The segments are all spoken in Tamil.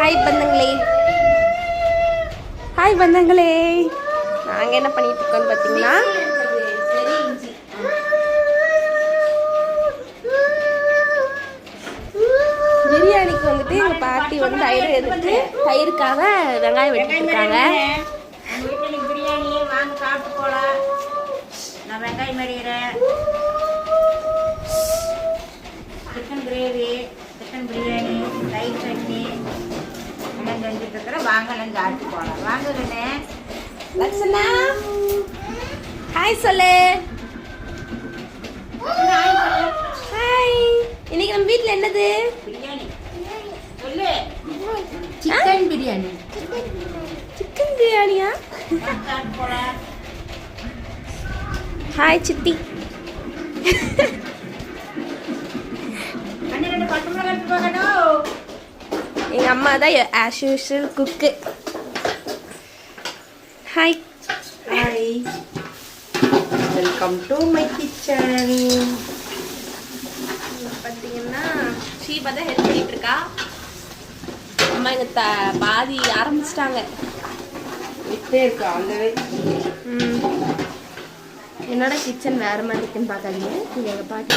Hi பந்தங்களே, hi பந்தங்களே. நாங்கள் என்ன பண்ணிட்டு இருக்கோம்னு பார்த்தீங்கன்னா, பிரியாணிக்கு வந்துட்டு எங்கள் பாட்டி வந்து தயிர் எடுத்து தயிருக்காக வெங்காயம் வெட்டிட்டு இருக்காங்க. பிரியாணி வாங்க சாப்பிட்டு போகலாம். நான் வெங்காயம் மறிகிறேன். சிக்கன் கிரேவி, சிக்கன் பிரியாணி, தயிர் சட்னி எல்லாம் செஞ்சுட்டு இருக்கிறேன். வாங்க எல்லாம் சாப்பிட்டு போகலாம். வாங்க கண்ணே. லட்சணா ஹாய் சொல்லு. ஹாய். இன்னைக்கு நம்ம வீட்டில் என்னது? பிரியாணி சொல்லு. சிக்கன் பிரியாணி. சிக்கன் பிரியாணியா? சாப்பிட்டு போகலாம். ஹாய் சித்தி. அண்ணன் 2 பட்டு மிளகா எடுத்து போகணும். எங்கள் அம்மா தான் as usual cook. Hi hi, welcome to my kitchen. பார்த்தீங்கன்னா ஷீபா தான் ஹெல்ப் பண்ணிட்டு இருக்கா. அம்மா எங்கள் பாதி ஆரம்பிச்சிட்டாங்க. விட்டே இருக்கு ஆல்வே. என்னோட கிச்சன் வேறு மாதிரி இருக்குன்னு பார்க்காதீங்க, இங்கே எங்கள் பாட்டி.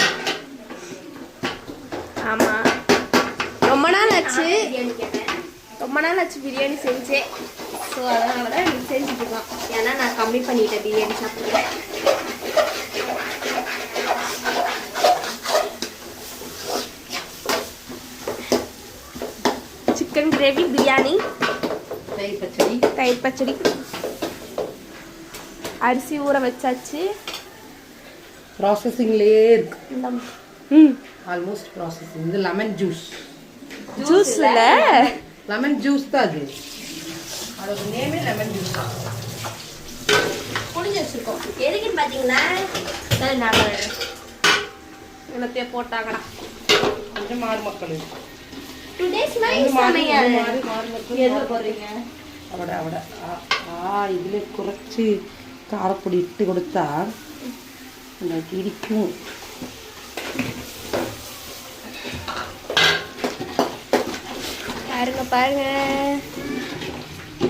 ஆமாம், ரொம்ப நாள் ஆச்சு பிரியாணி செஞ்சேன். ஸோ அதனால தான் எனக்கு செஞ்சுட்ருக்கோம். ஏன்னா நான் கம்மி பண்ணிட்டேன் பிரியாணி சாப்பிட்றேன். சிக்கன் கிரேவி, பிரியாணி, தயிர் பச்சடி, அரிசி ஊற வச்சாச்சு. ப்ராசஸிங்லேயே இருக்கு. Almost processing. இது லெமன் ஜூஸ். ஜூஸ் இல்லை, லெமன் ஜூஸ் தான் அது. அதோட நேமே லெமன் ஜூஸ் தான். புளிஞ்சு வச்சுருக்கோம். எதுக்குன்னு பார்த்தீங்கன்னா நாங்கள் என்னத்தையோ போட்டாங்கடா. கொஞ்சம் மாறு மக்கள் டுடேஸ் மை சமையல். எதில் போடுறீங்க? அவட இதில் குறைச்சி காரப்பொடி இட்டு கொடுத்தா உங்களுக்கு இடிக்கும். பாருங்க.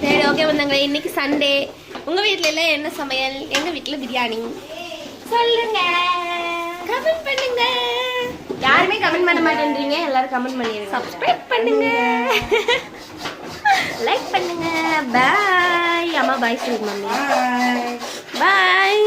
சரி, ஓகே வந்தாங்க. இன்னைக்கு சண்டே. உங்கள் வீட்டில் எல்லாம் என்ன சமையல்? எங்கள் வீட்டில் பிரியாணி. சொல்லுங்க, கமெண்ட் பண்ணுங்க. யாருமே கமெண்ட் பண்ண மாட்டேன்றீங்க, எல்லாரும் கமெண்ட் பண்ணிடுங்க. சப்ஸ்கிரைப் பண்ணுங்க, லைக் பண்ணுங்க. பாய். அம்மா பாய் சொல்லுங்க. Mummy bye.